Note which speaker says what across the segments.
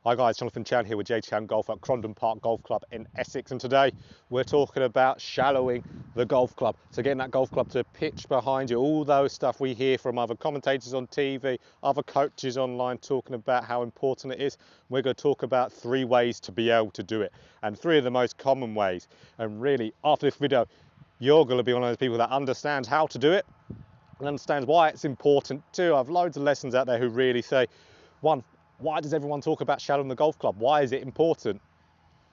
Speaker 1: Hi guys, Jonathan Chown here with JChownGolf at Crondon Park Golf Club in Essex, and today we're talking about shallowing the golf club. So getting that golf club to pitch behind you, all those stuff we hear from other commentators on TV, other coaches online talking about how important it is. We're going to talk about 3 ways to be able to do it, and 3 of the most common ways. And really, after this video, you're going to be one of those people that understands how to do it and understands why it's important too. I have loads of lessons out there who really say, one, why does everyone talk about shallowing the golf club? Why is it important?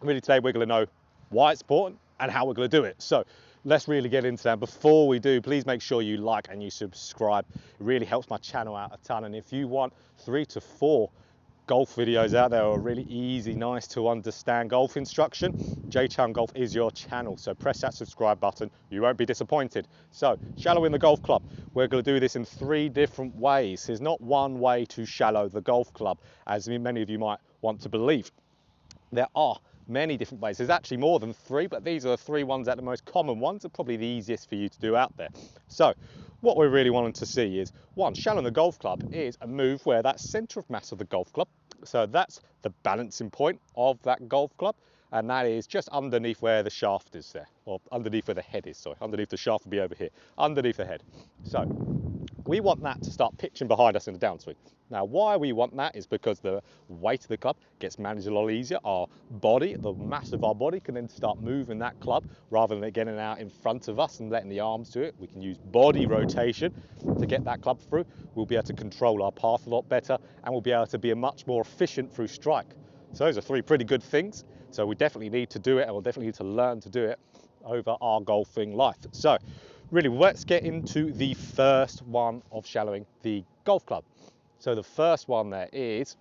Speaker 1: Really today we're going to know why it's important and how we're going to do it. So let's really get into that. Before we do, please make sure you like and you subscribe. It really helps my channel out a ton. And if you want 3 to 4 golf videos out there are really easy, nice to understand golf instruction, JChownGolf is your channel. So press that subscribe button, you won't be disappointed. So shallowing the golf club, we're going to do this in 3 different ways. There's not one way to shallow the golf club, as many of you might want to believe. There are many different ways. There's actually more than 3, but these are the 3 ones that are the most common ones, are probably the easiest for you to do out there. So what we're really wanting to see is, 1, shallowing the golf club is a move where that centre of mass of the golf club, so that's the balancing point of that golf club, and that is just underneath where the shaft is there, or underneath where the head is, sorry. Underneath the shaft will be over here, underneath the head. So we want that to start pitching behind us in the downswing. Now, why we want that is because the weight of the club gets managed a lot easier. Our body, the mass of our body, can then start moving that club rather than it getting out in front of us and letting the arms do it. We can use body rotation to get that club through. We'll be able to control our path a lot better, and we'll be able to be much more efficient through strike. So those are 3 pretty good things. So we definitely need to do it, and we'll definitely need to learn to do it over our golfing life. So really, let's get into the first one of shallowing the golf club. So the first one there is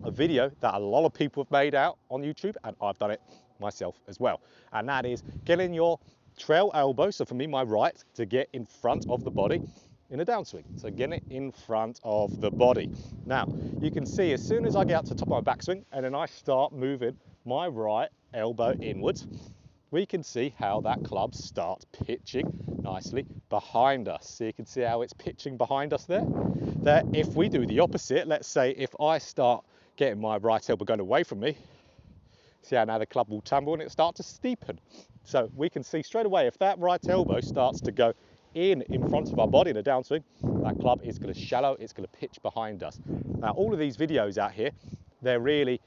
Speaker 1: a video that a lot of people have made out on YouTube, and I've done it myself as well. And that is getting your trail elbow, so for me, my right, to get in front of the body in a downswing. So getting it in front of the body. Now, you can see as soon as I get up to the top of my backswing and then I start moving my right elbow inwards, we can see how that club starts pitching nicely behind us. So you can see how it's pitching behind us there. That if we do the opposite, let's say if I start getting my right elbow going away from me, see how now the club will tumble and it starts to steepen. So we can see straight away, if that right elbow starts to go in front of our body in a downswing, that club is going to shallow, it's going to pitch behind us. Now, all of these videos out here, they're really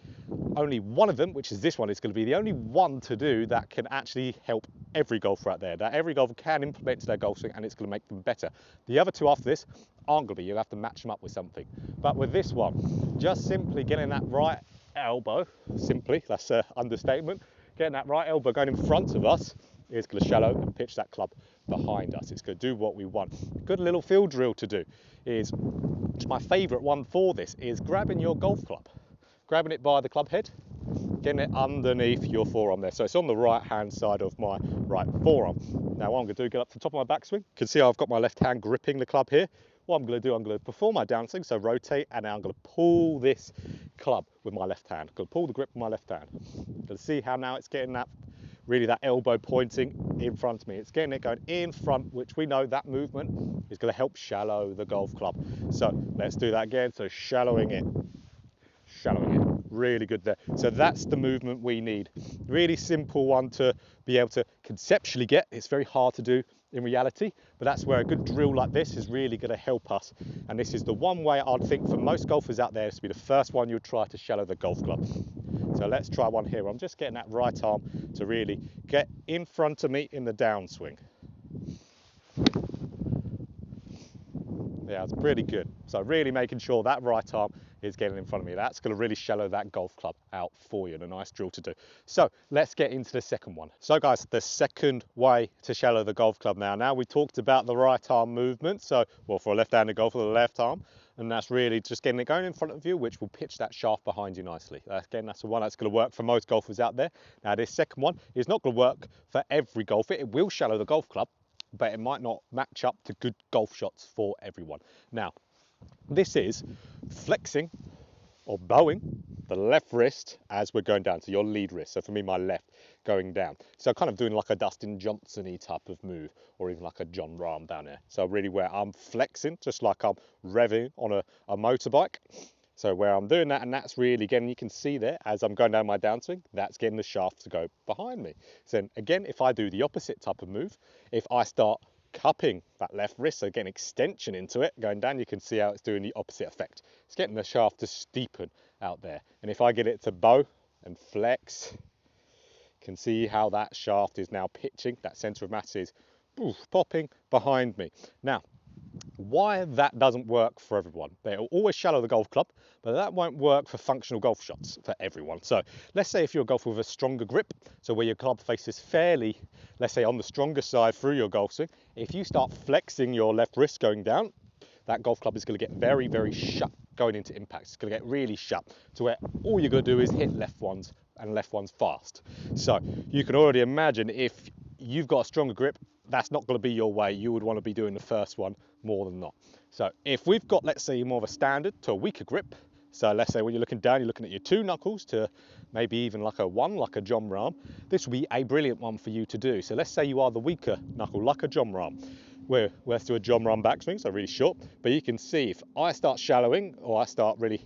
Speaker 1: only one of them, which is this one, is going to be the only one to do that can actually help every golfer out there, that every golfer can implement to their golf swing, and it's going to make them better. The other 2 after this aren't going to be. You'll have to match them up with something. But with this one, just simply getting that right elbow, simply, that's an understatement, getting that right elbow going in front of us is going to shallow and pitch that club behind us. It's going to do what we want. A good little field drill to do is, my favourite one for this, is grabbing your golf club, grabbing it by the club head, getting it underneath your forearm there. So it's on the right hand side of my right forearm. Now what I'm going to do, get up to the top of my backswing. You can see I've got my left hand gripping the club here. What I'm going to do, I'm going to perform my downswing, so rotate, and now I'm going to pull this club with my left hand. I'm going to pull the grip with my left hand. You can see how now it's getting that, really that elbow pointing in front of me. It's getting it going in front, which we know that movement is going to help shallow the golf club. So let's do that again. So shallowing it, really good there. So that's the movement we need. Really simple one to be able to conceptually get. It's very hard to do in reality, but that's where a good drill like this is really going to help us. And this is the one way I'd think for most golfers out there is to be the first one you'll try to shallow the golf club. So let's try one here. I'm just getting that right arm to really get in front of me in the downswing. Yeah, it's pretty good. So really making sure that right arm is getting in front of me. That's going to really shallow that golf club out for you, and a nice drill to do. So let's get into the second one. So guys, the second way to shallow the golf club now. Now we talked about the right arm movement. So, well, for a left-handed golfer, the left arm. And that's really just getting it going in front of you, which will pitch that shaft behind you nicely. Again, that's the one that's going to work for most golfers out there. Now this second one is not going to work for every golfer. It will shallow the golf club, but it might not match up to good golf shots for everyone. Now, this is flexing or bowing the left wrist as we're going down, so your lead wrist. So for me, my left going down. So kind of doing like a Dustin Johnson-y type of move, or even like a John Rahm down there. So really where I'm flexing, just like I'm revving on a motorbike, So where I'm doing that, and that's really, again, you can see there as I'm going down my downswing, that's getting the shaft to go behind me. So then again, if I do the opposite type of move, if I start cupping that left wrist, so getting extension into it, going down, you can see how it's doing the opposite effect. It's getting the shaft to steepen out there. And if I get it to bow and flex, can see how that shaft is now pitching, that center of mass is popping behind me. Now, why that doesn't work for everyone. They'll always shallow the golf club, but that won't work for functional golf shots for everyone. So let's say if you're a golfer with a stronger grip, so where your club face is fairly, let's say on the stronger side through your golf swing, if you start flexing your left wrist going down, that golf club is going to get very, very shut going into impact. It's going to get really shut to where all you're going to do is hit left ones and left ones fast. So you can already imagine if you've got a stronger grip, that's not going to be your way. You would want to be doing the first one more than not. So if we've got, let's say, more of a standard to a weaker grip, so let's say when you're looking down, you're looking at your 2 knuckles to maybe even like a 1, like a John Rahm, this will be a brilliant one for you to do. So let's say you are the weaker knuckle, like a John Rahm. Let's do a John Rahm backswing, so really short. But you can see if I start shallowing or I start really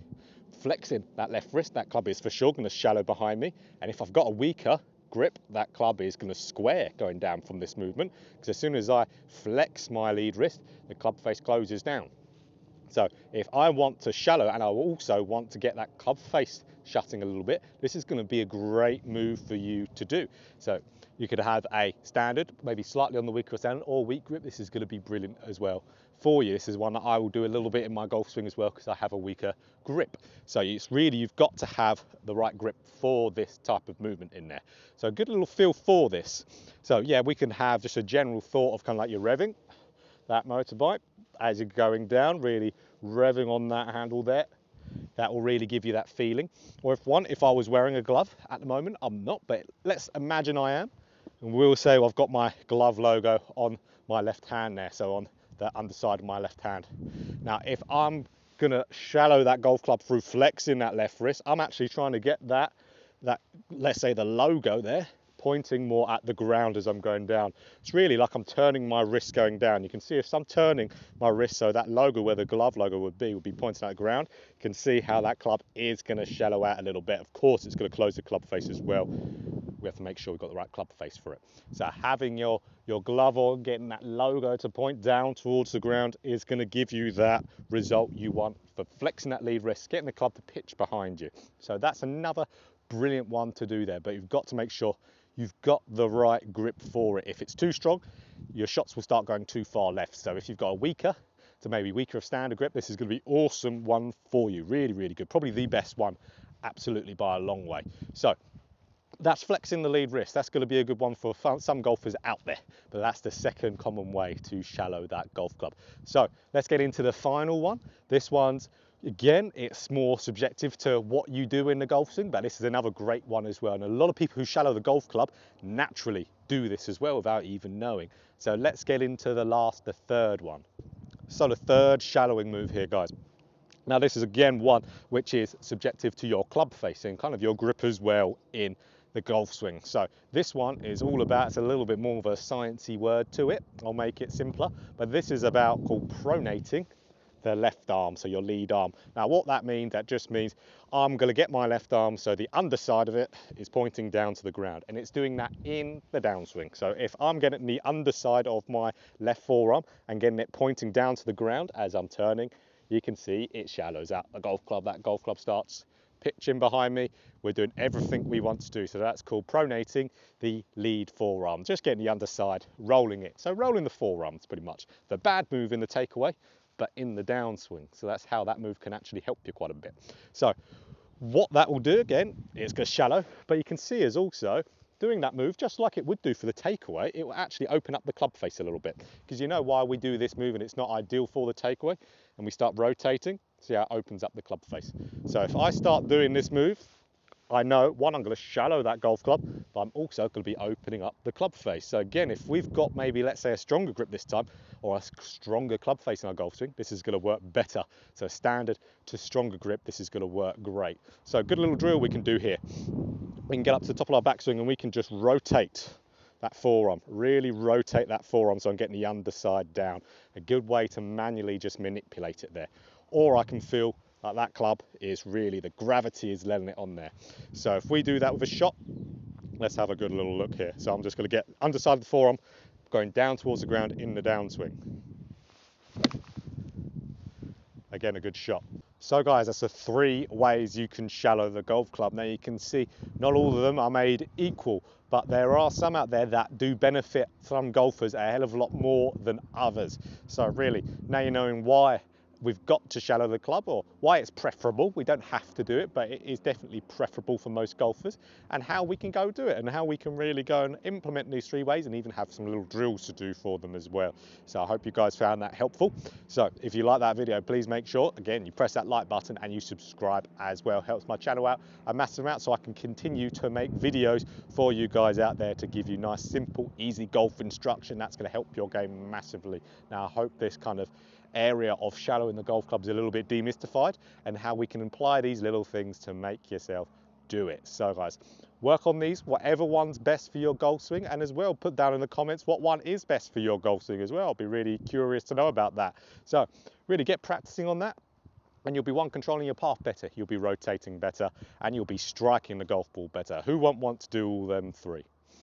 Speaker 1: flexing that left wrist, that club is for sure going to shallow behind me. And if I've got a weaker grip, that club is going to square going down from this movement, because as soon as I flex my lead wrist, the club face closes down. So if I want to shallow and I also want to get that club face shutting a little bit, this is going to be a great move for you to do. So you could have a standard, maybe slightly on the weaker standard, or weak grip. This is going to be brilliant as well for you. This is one that I will do a little bit in my golf swing as well, because I have a weaker grip. So it's really, you've got to have the right grip for this type of movement in there. So a good little feel for this. So yeah, we can have just a general thought of kind of like you're revving that motorbike as you're going down, really revving on that handle there. That will really give you that feeling. Or if I was wearing a glove at the moment, I'm not, but let's imagine I am. And we'll say I've got my glove logo on my left hand there, so on the underside of my left hand. Now, if I'm gonna shallow that golf club through flexing that left wrist, I'm actually trying to get that let's say the logo there, pointing more at the ground as I'm going down. It's really like I'm turning my wrist going down. You can see if I'm turning my wrist so that logo where the glove logo would be pointing at the ground. You can see how that club is going to shallow out a little bit. Of course, it's going to close the club face as well. We have to make sure we've got the right club face for it. So having your glove on, getting that logo to point down towards the ground is going to give you that result you want for flexing that lead wrist, getting the club to pitch behind you. So that's another brilliant one to do there, but you've got to make sure you've got the right grip for it. If it's too strong, your shots will start going too far left. So if you've got a weaker to maybe weaker of standard grip, this is going to be awesome one for you. Really, really good. Probably the best one, absolutely by a long way. So that's flexing the lead wrist. That's going to be a good one for some golfers out there, but that's the second common way to shallow that golf club. So let's get into the final one. This one's, again, it's more subjective to what you do in the golf swing, but this is another great one as well. And a lot of people who shallow the golf club naturally do this as well without even knowing. So let's get into the third one. So the third shallowing move here, guys. Now this is again one which is subjective to your club facing, kind of your grip as well in the golf swing. So this one is all about, it's a little bit more of a sciencey word to it. I'll make it simpler, but this is about called pronating the left arm, so your lead arm. Now what that means, that just means I'm going to get my left arm so the underside of it is pointing down to the ground, and it's doing that in the downswing. So if I'm getting the underside of my left forearm and getting it pointing down to the ground as I'm turning, you can see it shallows out the golf club. That golf club starts pitching behind me. We're doing everything we want to do. So that's called pronating the lead forearm, just getting the underside, rolling it. So rolling the forearms pretty much. The bad move in the takeaway, but in the downswing. So that's how that move can actually help you quite a bit. So what that will do, again, it's going to shallow, but you can see is also doing that move, just like it would do for the takeaway, it will actually open up the club face a little bit. Because you know why we do this move and it's not ideal for the takeaway, and we start rotating, see how it opens up the club face. So if I start doing this move, I know, one, I'm going to shallow that golf club, but I'm also going to be opening up the club face. So again, if we've got maybe, let's say, a stronger grip this time, or a stronger club face in our golf swing, this is going to work better. So standard to stronger grip, this is going to work great. So a good little drill we can do here. We can get up to the top of our backswing and we can just rotate that forearm, really rotate that forearm so I'm getting the underside down. A good way to manually just manipulate it there. Or I can feel Like that club is really, the gravity is letting it on there. So if we do that with a shot, let's have a good little look here. So I'm just going to get underside of the forearm, going down towards the ground in the downswing. Again, a good shot. So guys, that's the 3 ways you can shallow the golf club. Now you can see not all of them are made equal, but there are some out there that do benefit some golfers a hell of a lot more than others. So really, now you're knowing why we've got to shallow the club, or why it's preferable. We don't have to do it, but it is definitely preferable for most golfers, and how we can go do it, and how we can really go and implement these 3 ways, and even have some little drills to do for them as well. So I hope you guys found that helpful. So if you like that video, please make sure, again, you press that like button and you subscribe as well. Helps my channel out a massive amount, so I can continue to make videos for you guys out there to give you nice, simple, easy golf instruction. That's going to help your game massively. Now I hope this kind of area of shallowing the golf club is a little bit demystified, and how we can apply these little things to make yourself do it. So guys, work on these, whatever one's best for your golf swing, and as well put down in the comments what one is best for your golf swing as well. I'll be really curious to know about that. So really get practicing on that, and you'll be controlling your path better, you'll be rotating better, and you'll be striking the golf ball better. Who won't want to do all them 3?